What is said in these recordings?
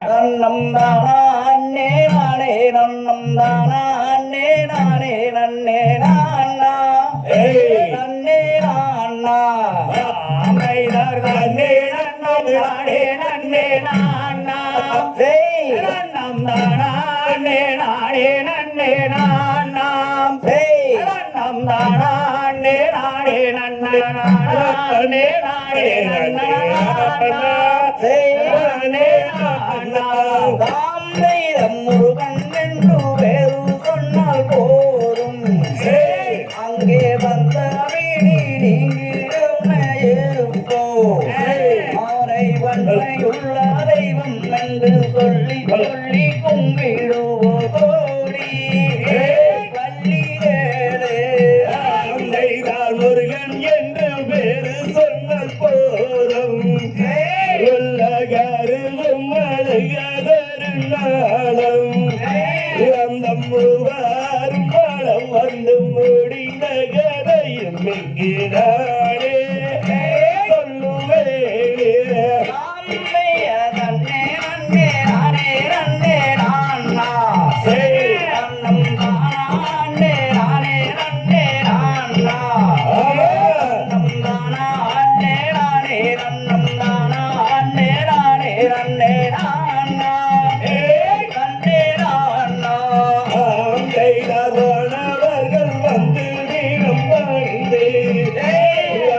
நன்னம் தானே நானே நன்னம் தானே நானே நன்னே நானா நன்னே நானா நன்னே நானே நன்னே நானா நன்னம் தானே நானே நன்னே நானா நன்னம் தானே நானே நன்னே நானே முருகன் என்று வேறு சொன்னால் போதும் அங்கே வந்த வீடி நீங்கிருப்போ அவரை வன்மையுள்ள தெய்வம் என்று சொல்லி சொல்லி கும்பிடுவோ கோடி வள்ளியேளே முருகன் என்று வேறு சொன்னால் போதும் அந்த முழுவாரும் பழம் வந்து முடிந்த கதையும் என்கிறாரே சொல்லுவேனே நன்னே நன்னே நானே நன்னே நானா நன்னம் தானே நானே நன்னே நானா நன்னம் தானே நானே நன்னம் தானே நானே நன்னே நானா அவர்கள் வந்து நீளம் வாழ்ந்து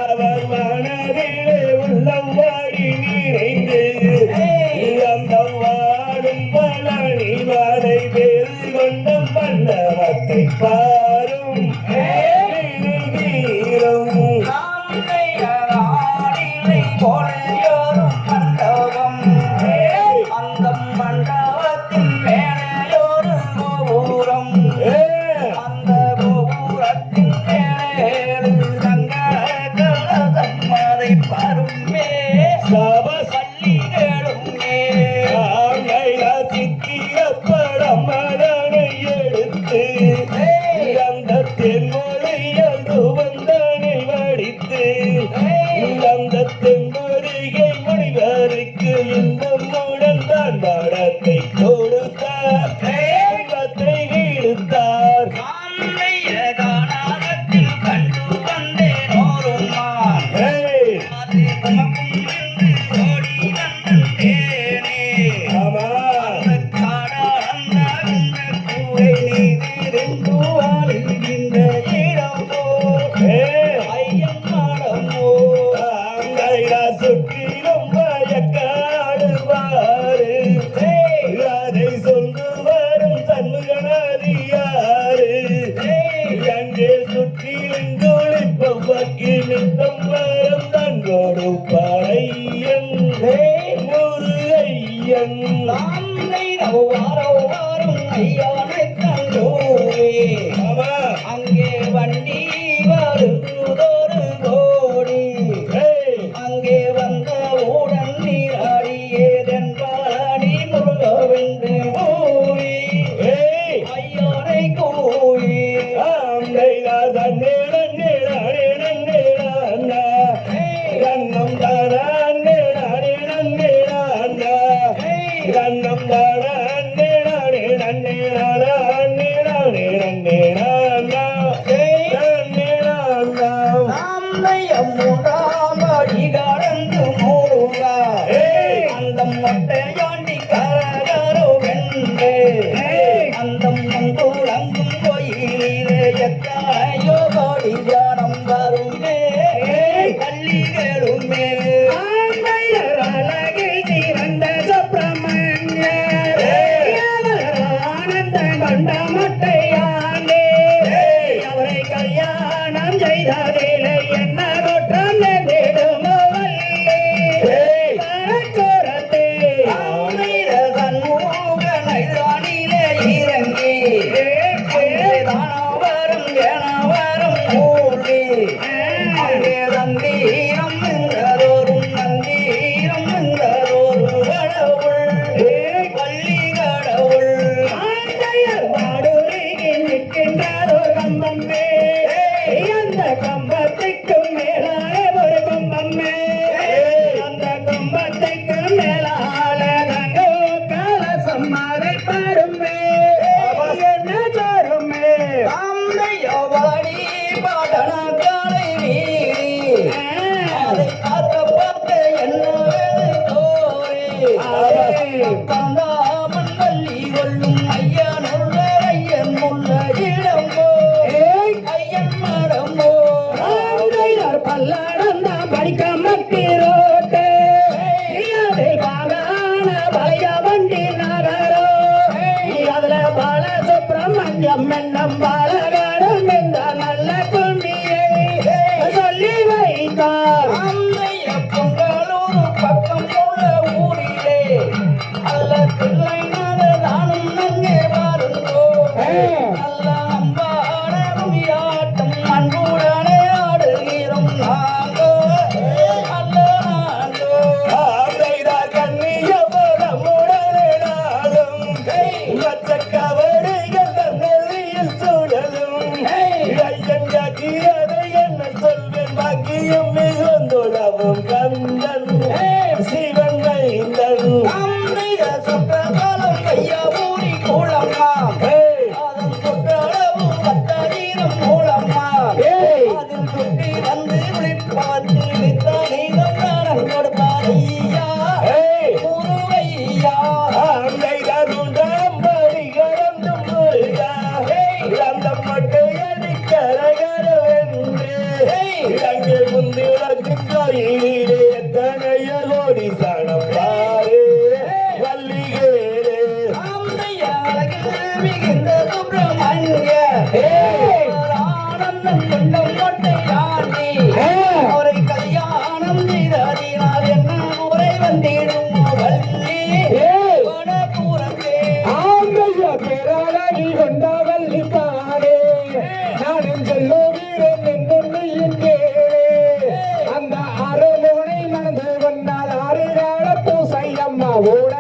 அவர் மனதிலே உள்ளம் வாடி நிறைந்து அந்த வாடும் பழனி வாடை வேறு கொண்ட மண்டபத்தை பாரும் நீரும் போலையோரும் மண்டபம் அந்த மண்டபத்தின் மேலையோரு கோபுரம் அந்த கோபுரத்தின் மேலே தங்கதை பருமே பள்ளிகளுமே சித்திரப்படம் மலனை எடுத்து அந்த தென்மொழி என்று வந்தனை வடித்து அந்த தென்மொழிகை முனிவருக்கு இன்பமுடன் தான் படத்தை கொடுத்தார் தெய்வத்தை வீழ்த்தார் காணகத்தில் கண்டு வந்தேன் ஓருமான் ஓடி வந்தேனே கூரை நீதிரெண்டு வாழ்கின்ற இடம் ஐயம் மாடமோ சுற்றிலும் பயக்காடுவாரு அதை சொல்லு வரும் தன்னுகனாதியாரு அங்கே சுற்றிலும் குளிப்பவர்க்கு நித்தம் வரும் தன்னோடு பாடையன் முருகையன் வாரம் ஐயானை தந்தோவே அங்கே வண்டி வருதொரு கோடி அங்கே வந்த உடன் நீராடியதென்பாடி முருகவென்று கூறி ஐயானை கூறி கண்ணம் தானே நன்னே தந்தாமன் வள்ளி கொள்ளும் ஐயனுள்ள ஐயன் உள்ள இடம்போ ஐயன் மரம்போ பல்லடம் தான் படிக்க மட்டிரோட்டு பாகான பழைய வண்டி நகரோ அதுல பால சுப்பிரமணியம் என்னும் பாலகரம் இந்த நல்ல குண்டியை சொல்லி வைத்தார். அந்தைய பொங்கலூர் பக்கம் உள்ள ஊரிலே அல்ல தில்லை நானும் நங்கே வாருங்கோ நல்ல அம்பாடும் யாட்டம் அன்புடனே ஆடுகிறோம் நாங்கோ அல்ல நாங்கோ கண்ணியமுடனே நாளும் கவடிகள் நெல்லியில் சூழலும் ஐயன் ஜாக்கிரதை என்ன சொல்வேன் பாக்கியம் மிகுந்துளவும் கந்தன் சிவன் மைந்தன் அந்தைய சுற்றகாலம் கையா ஊரி கூழம்மா அதன் சுற்றளவு பத்தரீரம் மூலம்மா அதில் சுற்றி வந்து விழிப்பவர்க்கு வித்தனீகம் நாடம் கொடுப்பார் ஐயா குருவையா அந்தைய அழகில் மிகுந்த சுப்பிரமணிய ஆனந்தம் கொண்டம் மொட்டை ஆண்டி அவரை கல்யாணம் செய்ததினால் என்ன முறை வந்திடும் வள்ளி வடபுறத்தே அந்த அருமுனை நடந்து வந்தால் அருகால பூசை அம்மா ஓட